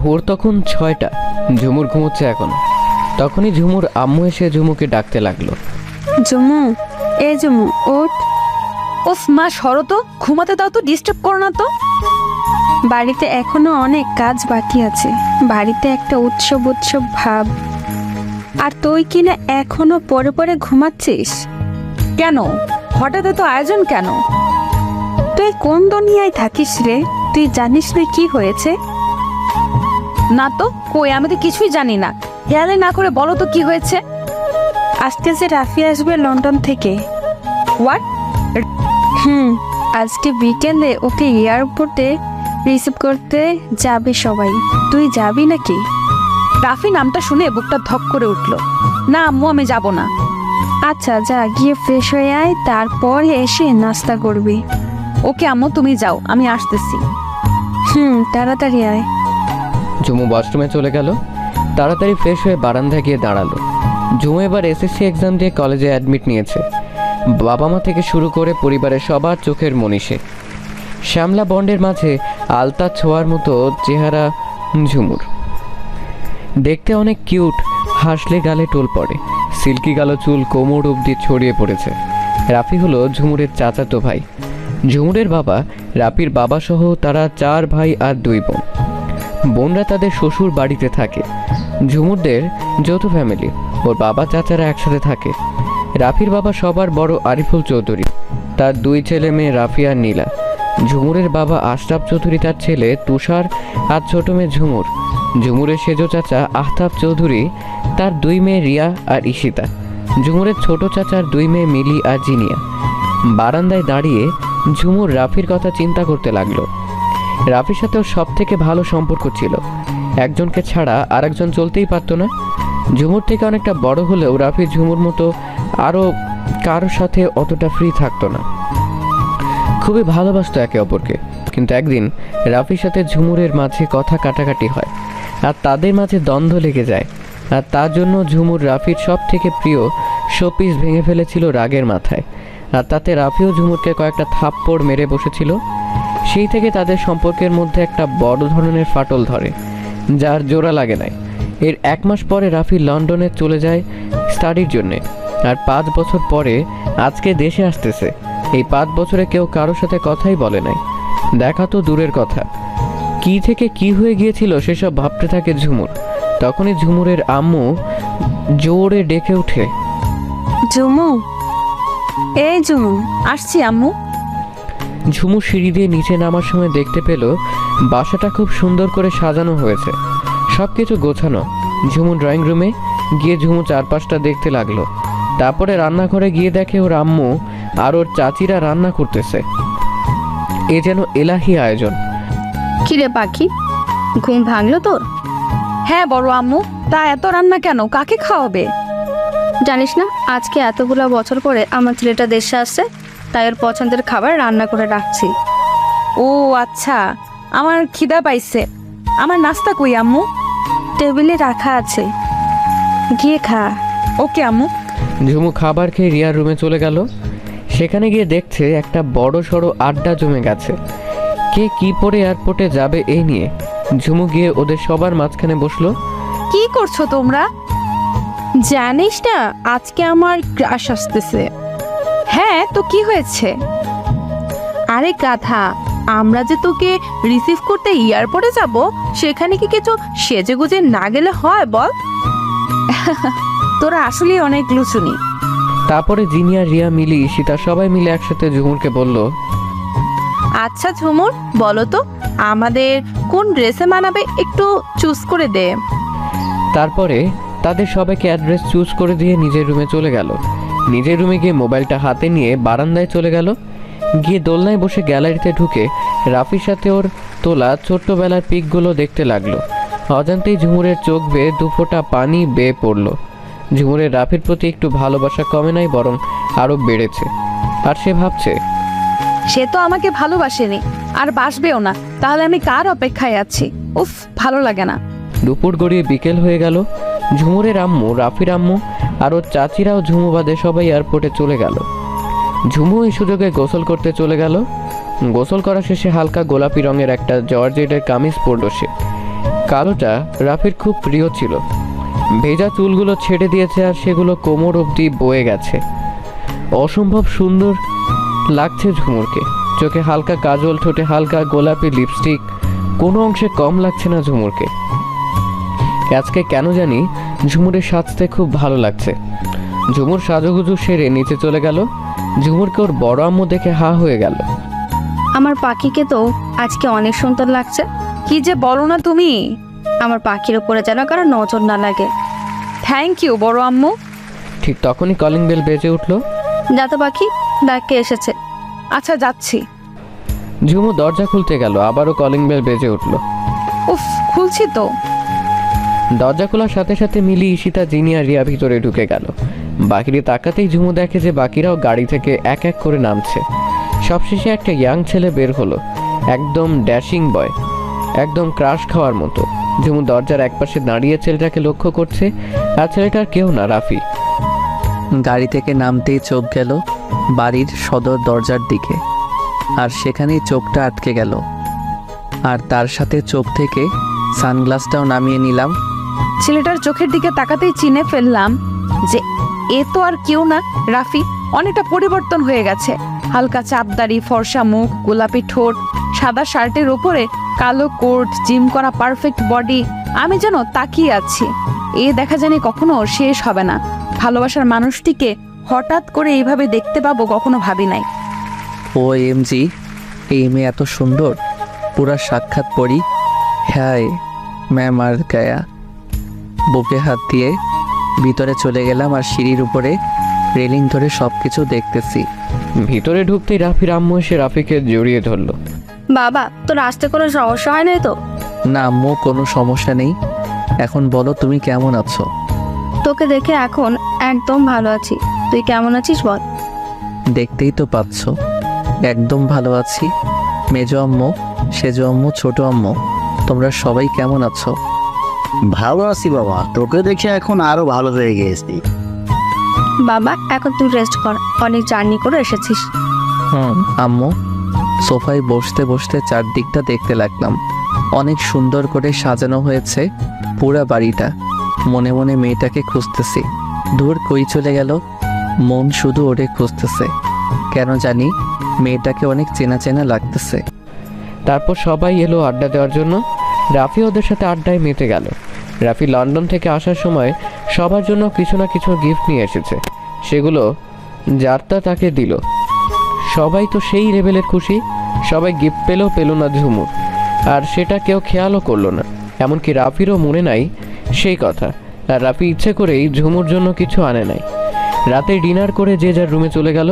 ভোর তখন 6টা। ঝুমুর ঘুমোচ্ছে এখন। তখনই ঝুমুর আম্মু এসে ঝুমুকে ডাকতে লাগলো। ঝুমু, এই ঝুমু, ওঠ। ওফ মা, সরো তো, ঘুমাতে দাও তো, ডিস্টার্ব করো না তো। বাড়িতে এখনো অনেক কাজ বাকি আছে। বাড়িতে একটা উৎসব উৎসব ভাব। আর তুই কিনা এখনো পরে পরে ঘুমাচ্ছিস। কেন, হঠাৎ এত আয়োজন কেন? তুই কোন দুনিয়ায় থাকিস রে? তুই জানিস না কি হয়েছে? না তো, কই, আমি তো কিছুই জানি না। হেয়ালে না করে বলো তো কি হয়েছে। আজকে যে রাফি আসবে লন্ডন থেকে। হোয়াট? আজকে বিকেলে ওকে এয়ারপোর্টে রিসিভ করতে যাবে সবাই। তুই যাবি নাকি? রাফি নামটা শুনে বুকটা ধক করে উঠলো। না আম্মু, আমি যাব না। আচ্ছা যা, গিয়ে ফ্রেশ হয়ে আয়, তারপর এসে নাস্তা করবি। ওকে আম্মু, তুমি যাও, আমি আসতেছি। তাড়াতাড়ি আয়। ঝুমু ওয়াশরুমে চলে গেল। তাড়াতাড়ি ফ্রেশ হয়ে বারান্দায় গিয়ে দাঁড়ালো। ঝুমু এবার এসএসসি এক্সাম দিয়ে কলেজে অ্যাডমিট নিয়েছে। বাবা মা থেকে শুরু করে পরিবারের সবার চোখের মনীষে। শ্যামলা বন্ডের মাঝে আলতা ছোঁয়ার মতো চেহারা ঝুমুর। দেখতে অনেক কিউট, হাসলে গালে টোল পড়ে। সিল্কি গালো চুল কোমর অবধি ছড়িয়ে পড়েছে। রাফি হলো ঝুমুরের চাচাতো ভাই। ঝুমুরের বাবা, রাফির বাবা সহ তারা 4 ভাই আর 2 বোন। বোনরা তাদের শ্বশুর বাড়িতে থাকে। ঝুমুরদের যৌথ ফ্যামিলি। ওর বাবা চাচারা একসাথে থাকে। রাফির বাবা সবার বড় আরিফুল চৌধুরী, তার 2 ছেলে মেয়ে রাফি আর নীলা। ঝুমুরের বাবা আশরাফ চৌধুরী, তার ছেলে তুষার আর ছোট মেয়ে ঝুমুর। ঝুমুরের সেজো চাচা আহতাব চৌধুরী, তার 2 মেয়ে রিয়া আর ঈশিতা। ঝুমুরের ছোট চাচার 2 মেয়ে মিলি আর জিনিয়া। বারান্দায় দাঁড়িয়ে ঝুমুর রাফির কথা চিন্তা করতে লাগলো। রাফির সাথেও সব থেকে ভালো সম্পর্ক ছিল। একজনকে ছাড়া আরেকজন চলতেই পারতো না। ঝুমুর থেকে অনেকটা বড় হলেও রাফি ঝুমুর মতো আরও কারোর সাথে অতটা ফ্রি থাকতো না। খুবই ভালোবাসতো একে অপরকে। কিন্তু একদিন রাফির সাথে ঝুমুরের মাঝে কথা কাটাকাটি হয় আর তাদের মাঝে দ্বন্দ্ব লেগে যায়। আর তার জন্য ঝুমুর রাফির সব থেকে প্রিয় শোপিস ভেঙে ফেলেছিল রাগের মাথায়। আর তাতে রাফিও ঝুমুরকে কয়েকটা থাপ্পড় মেরে বসেছিল। সেই থেকে তাদের সম্পর্কের মধ্যে একটা বড় ধরনের ফাটল ধরে, যার জোড়া লাগে নাই। এর 1 মাস পরে রাফি লন্ডনে চলে যায় স্টাডির জন্যে। আর 5 বছর পরে আজকে দেশে আসতেছে। এই 5 বছরে কেউ কারোর সাথে কথাই বলে নাই। দেখা তো দূরের কথা, কি থেকে কি হয়ে গিয়েছিল সেসব ভাবতে থাকে ঝুমুর। তখনই ঝুমুরের আম্মু জোরে ডেকে ওঠে, ঝুমু, এই ঝুমু। আসছি আম্মু। ঝুমু সিঁড়ি দিয়ে নিচে নামার সময় দেখতে পেল বাসাটা খুব সুন্দর করে সাজানো হয়েছে, সব কিছু গোছানো। ঝুমু ড্রয়িং রুমে গিয়ে ঝুমু চারপাশটা দেখতে লাগলো। তারপরে রান্নাঘরে গিয়ে দেখে ওর আম্মু আর ওর চাচিরা রান্না করতেছে। এ যেন এলাহি আয়োজন। কিরে পাখি, ঘুম ভাঙলো তোর? হ্যাঁ বড় আম্মু, তা এত রান্না কেন? কাকে খাওয়াবে? জানিস না আজকে এতগুলো বছর পরে আমার ছেলেটা দেশে আসছে, তাই ওর পছন্দের খাবার রান্না করে রাখছি। ও আচ্ছা, আমার খিদা পাইছে। আমার নাস্তা কই আম্মু? টেবিলে রাখা আছে, গিয়ে খা। ওকে আম্মু। ঝুমু খাবার খেয়ে রিয়ার রুমে চলে গেল। সেখানে গিয়ে দেখছে একটা বড় সড়ো আড্ডা জমে গেছে। কে কি পরে এয়ারপোর্টে যাবে এই নিয়ে। ঝুমু গিয়ে ওদের সবার মাঝখানে বসলো। কি করছো তোমরা? জানিস না আজকে আমার ক্রাশ আসতেছে। হ্যাঁ তো কি হয়েছে? আরে গাধা, আমরা যে তোকে রিসিভ করতে এয়ারপোর্টে যাব, সেখানে কি কিছু সেজেগুজে না গেলে হয় বল? তোরা আসলে অনেক লুচুনি। তারপরে জিনিয়া, রিয়া, মিলি, ঈশিতা সবাই মিলে একসাথে ঝুমুরকে বলল, আচ্ছা ঝুমুর, বলো তো আমাদের কোন ড্রেসে মানাবে, একটু চুজ করে দে। তারপরে তাদের সবাইকে অ্যাড্রেস চুজ করে দিয়ে নিজের রুমে চলে গেল। নিজের রুমে গিয়ে মোবাইলটা হাতে নিয়ে বারান্দায় চলে গেল। গিয়ে দোলনায় বসে গ্যালারিতে ঢুকে রাফির সাথে ওর তোলা ছোট্টবেলার পিকগুলো দেখতে লাগলো। অজান্তেই ঝুমুরের চোখ বেয়ে 2 ফোঁটা পানি বেয়ে পড়ল। ঝুমুরের রাফির প্রতি একটু ভালোবাসা কমে নাই, বরং আরও বেড়েছে। আর সে ভাবছে, সে তো আমাকে ভালোবাসেনি, আর বাসবেও না, তাহলে আমি কার অপেক্ষায় আছি? উফ, ভালো লাগে না। দুপুর গড়িয়ে বিকেল হয়ে গেল। ঝুমুরের আম্মু, রাফির আম্মু আর ওর চাচিরাও ঝুমু বাদে সবাই এয়ারপোর্টে চলে গেল। ঝুমু এই সুযোগে গোসল করতে চলে গেল। গোসল করা শেষে হালকা গোলাপি রঙের একটা জর্জেটের কামিজ পরল সে। কালোটা রাফির খুব প্রিয় ছিল। ভেজা চুলগুলো ছেড়ে দিয়েছে আর সেগুলো কোমর অবধি বয়ে গেছে। অসম্ভব সুন্দর লাগছে ঝুমুরকে। চোখে হালকা কাজল, ঠোঁটে হালকা গোলাপি লিপস্টিক, কোনো অংশে কম লাগছে না ঝুমুরকে। আজকে কেন জানি ঝুমুরের সাজতে খুব ভালো লাগছে। ঝুমুর সাজুগুজু সেরে নিচে চলে গেল। ঝুমুরকে ওর বড় আম্মু দেখে হা হয়ে গেল। আমার পাখিকে তো আজকে অনেক সুন্দর লাগছে। কি যে বলো না তুমি। আমার পাখির উপরে যেন কারো নজর না লাগে। থ্যাংক ইউ বড় আম্মু। ঠিক তখনই কলিং বেল বেজে উঠলো। যাতো পাখি, ডাকে এসেছে। আচ্ছা যাচ্ছি। ঝুমু দরজা খুলতে গেল, আবারও কলিং বেল বেজে উঠলো। উফ, খুলছি তো। দরজা খোলার সাথে সাথে মিলি, ঈশিতা, জিনি আর রিয়া ভিতরে ঢুকে গেল। বাকিরে তাকাতেই ঝুমু দেখে যে বাকিরাও গাড়ি থেকে এক এক করে নামছে। সবশেষে একটা ইয়াং ছেলে বের হলো, একদম ড্যাশিং বয়, একদম ক্রাশ খাওয়ার মতো। ঝুমু দরজার একপাশে দাঁড়িয়ে ছেলেটাকে লক্ষ্য করছে, আর ছেলেটার কেউ না, রাফি। গাড়ি থেকে নামতেই চোখ গেল বাড়ির সদর দরজার দিকে, আর সেখানেই চোখটা আটকে গেল। আর তার সাথে চোখ থেকে সানগ্লাসটাও নামিয়ে নিলাম। ছেলেটার চোখের দিকে তাকাতেই চিনে ফেললাম যে এ তো আর কেউ না, রাফি। অনেকটা পরিবর্তন হয়ে গেছে। হালকা চাপদাড়ি, ফর্সা মুখ, গোলাপি ঠোঁট, সাদা শার্টের ওপরে কালো কোট, জিম করা পারফেক্ট বডি। আমি যেন তাকিয়ে আছি। এ দেখা জানি কখনো শেষ হবে না। ভালোবাসার মানুষটিকে হঠাৎ করে এইভাবে দেখতে পাবো কখনো ভাবি নাই। ও এমজি, এই মেয়ে এত সুন্দর, পুরা সাক্ষাৎ পড়ি। হ্যাঁ ম্যাম, আর গায়া। বুকে হাত দিয়ে ভিতরে চলে গেলাম, আর সিঁড়ির উপরে রেলিং ধরে সব কিছু দেখতেছি। ভিতরে ঢুকতেই রাফির আম্মু এসে রাফিকে জড়িয়ে ধরলো। বাবা, তোর আসতে কোনো সমস্যা হয় নাই তো? না আম্মু, কোনো সমস্যা নেই। এখন বলো তুমি কেমন আছো? তোকে দেখে এখন একদম ভালো আছি। তুই কেমন আছিস বল? দেখতেই তো পাচ্ছ, একদম ভালো আছি। মেজো আম্মু, সেজো আম্মু, ছোট আম্মু, তোমরা সবাই কেমন আছো? ভালো আছি বাবা, তোকে দেখে এখন আরো ভালো হয়ে গেছি। বাবা, এখন তুই রেস্ট কর, অনেক জার্নি করে এসেছিস। আম্মু, সোফায় বসতে বসতে চারদিকটা দেখতে লাগলাম। অনেক সুন্দর করে সাজানো হয়েছে পুরা বাড়িটা। মনে মনে মেয়েটাকে খুঁজতেছি। দূর কই চলে গেল, মন শুধু ওরে খুঁজতেছে। কেন জানি মেয়েটাকে অনেক চেনা চেনা লাগতেছে। তারপর সবাই এলো আড্ডা দেওয়ার জন্য। রাফি ওদের সাথে আড্ডায় মেতে গেল। রাফি লন্ডন থেকে আসার সময় সবার জন্য কিছু না কিছু গিফট নিয়ে এসেছে। সেগুলো যারটা তাকে দিল। সবাই তো সেই লেভেলের খুশি। সবাই গিফট পেল না ঝুমুর, আর সেটা কেউ খেয়ালও করলো না। এমনকি রাফিরও মনে নাই সেই কথা। আর রাফি ইচ্ছে করেই ঝুমুর জন্য কিছু আনে নাই। রাতে ডিনার করে যে যার রুমে চলে গেল।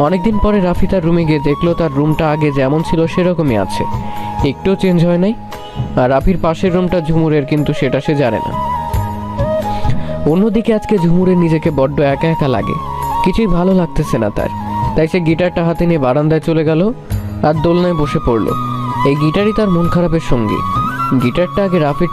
অনেকদিন পরে রাফি তার রুমে গিয়ে দেখলো তার রুমটা আগে যেমন ছিল সেরকমই আছে, একটুও চেঞ্জ হয় নাই। আর রাফির পাশের রুমটা ঝুমুরের, কিন্তু সেটা সে জানে না। অন্যদিকে আজকে ঝুমুরের নিজেকে বড্ড একা একা লাগে, কিছুই ভালো লাগতেছে না তার। তাই সে গিটারটা হাতে নিয়ে বারান্দায় চলে গেল আর দোলনায় বসে পড়লো। এই গিটারই তার মন খারাপের সঙ্গী। গিটারটা আগে রাফির